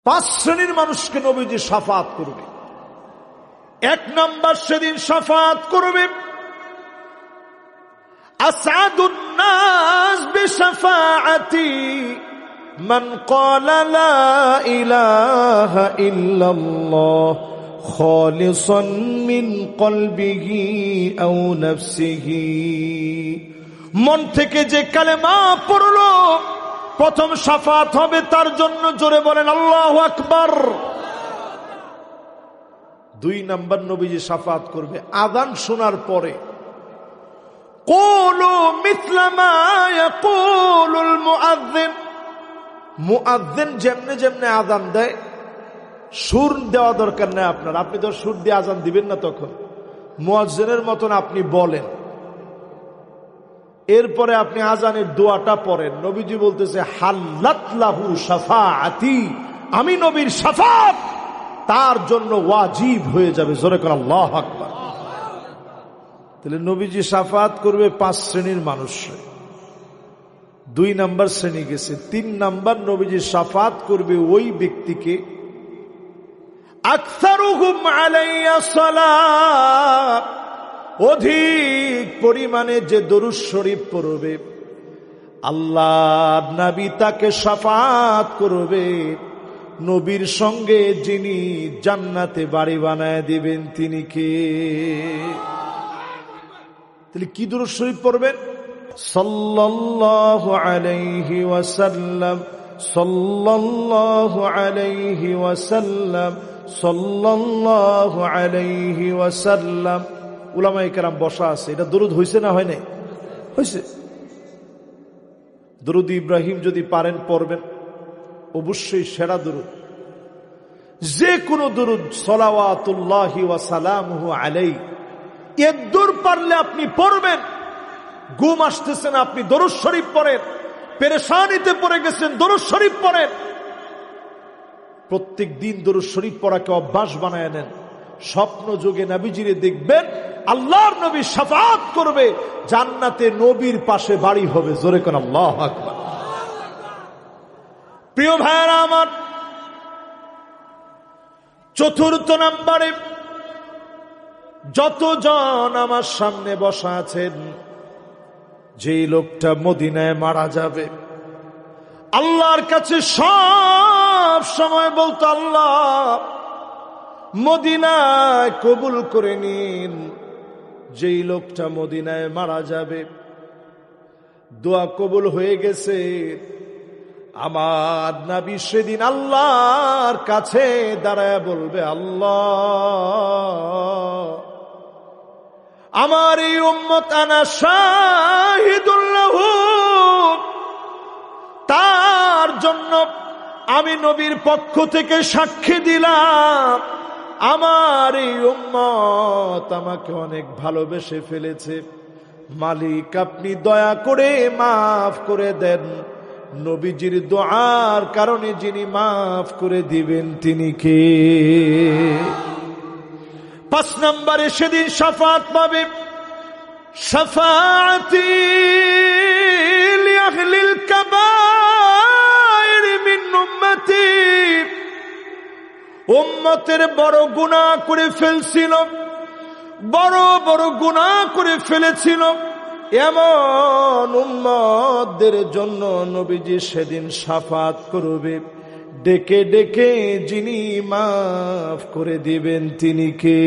পাঁচ শ্রেণীর মানুষকে নবীজি শাফাত করবে। এক নাম্বার সেদিন শাফাত করবে আসআদুন নাস বিশাফাআতি মান ক্বালা লা ইলাহা ইল্লাল্লাহ খালিসান মিন কলবিহি আও নাফসিহি। মন থেকে যে কালেমা পড়লো প্রথম শাফাত হবে তার জন্য, জোরে বলেন আল্লাহু আকবার। দুই নাম্বার নবীজি শাফাত করবে আযান শোনার পরে, কুলু মিথলা মা ইয়াকুলুল মুআযযিন। মুআযযিন যেমনে যেমনে আযান দেয় সুর দেওয়া দরকার নেই আপনার, আপনি তো সুর দিয়ে আযান দিবেন না, তখন মুআযযিনের মতন আপনি বলেন, এরপরে আপনি আযানের দোয়াটা পড়েন। নবীজি বলতেছে হাল্লাত লাহু শাফাআতি, আমি নবীর শাফাত তার জন্য ওয়াজিব হয়ে যাবে। জোরে করে আল্লাহু আকবার। তাহলে নবীজি শাফাত করবে পাঁচ শ্রেণীর মানুষ, দুই নাম্বার শ্রেণী গেছে। তিন নাম্বার নবীজি শাফাত করবে ওই ব্যক্তিকে আকসারুহুম আলাইয়া সালাত, অধিক পরিমাণে যে দরুদ শরীফ পড়বে আল্লাহর নবী তাকে শাফাত করবে। নবীর সঙ্গে যিনি জান্নাতে বাড়ি বানায় দিবেন তিনি কে? তাহলে কি দরুদ শরীফ পড়বেন? সাল্লাল্লাহু আলাইহি ওয়াসাল্লাম, সাল্লাল্লাহু আলাইহি ওয়াসাল্লাম, সাল্লাল্লাহু আলাইহি ওয়াসাল্লাম। উলামায়ে কেরাম বসা আছে, এটা দরুদ হইছে না হয় নাই? হইছে। দরুদ ইব্রাহিম যদি পারেন পড়বেন, অবশ্যই সেরা দরুদ। যে কোনো দরুদ সালাওয়াতুল্লাহি ওয়া সালামুহু আলাইহি, এর দরুদ পারলে আপনি পড়বেন। ঘুম আসতেছে না, আপনি দরুদ শরীফ পড়েন। পেরেশানিতে পড়ে গেছেন, দরুদ শরীফ পড়েন। প্রত্যেক দিন দরুদ শরীফ পড়াকে অভ্যাস বানায় নেন। স্বপ্ন যোগে নবীজিরে দেখবেন, আল্লাহর নবী শাফাত করবে, জান্নাতে নবীর পাশে বাড়ি হবে। জোরে কোন আল্লাহু আকবার। প্রিয় ভাইরা আমার, চতুর্থ নম্বরে যতজন আমার সামনে বসা আছেন, যেই লোকটা মদিনায় মারা যাবে আল্লাহর কাছে সব সময় বলতো, আল্লাহ মদিনায় কবুল করে নিন। যেই লোকটা মদিনায় মারা যাবে, দোয়া কবুল হয়ে গেছে, আমার নবী সেদিন আল্লাহর কাছে দাঁড়ায় বলবে, আল্লাহ আমার এই উম্মত আনা শাহিদুল লাহু, তার জন্য আমি নবীর পক্ষ থেকে সাক্ষী দিলাম, আমার এই উম্মত আমাকে অনেক ভালোবেসে ফেলেছে। মালিক আপনি দয়া করে মাফ করে দেন। নবীজির দোয়ার কারণে যিনি মাফ করে দিবেন তিনি কে? পাঁচ নম্বরে সেদিন শাফাত পাবে শাফাআতি লিআহলিল কাবায়ের মিন উম্মতি। উম্মতের বড় গুনাহ করে ফেলছিল, বড় বড় গুনাহ করে ফেলেছিল, এমন উম্মতদের জন্য নবীজি সেদিন শাফাত করবে। ডেকে ডেকে যিনি মাফ করে দিবেন তিনি কে?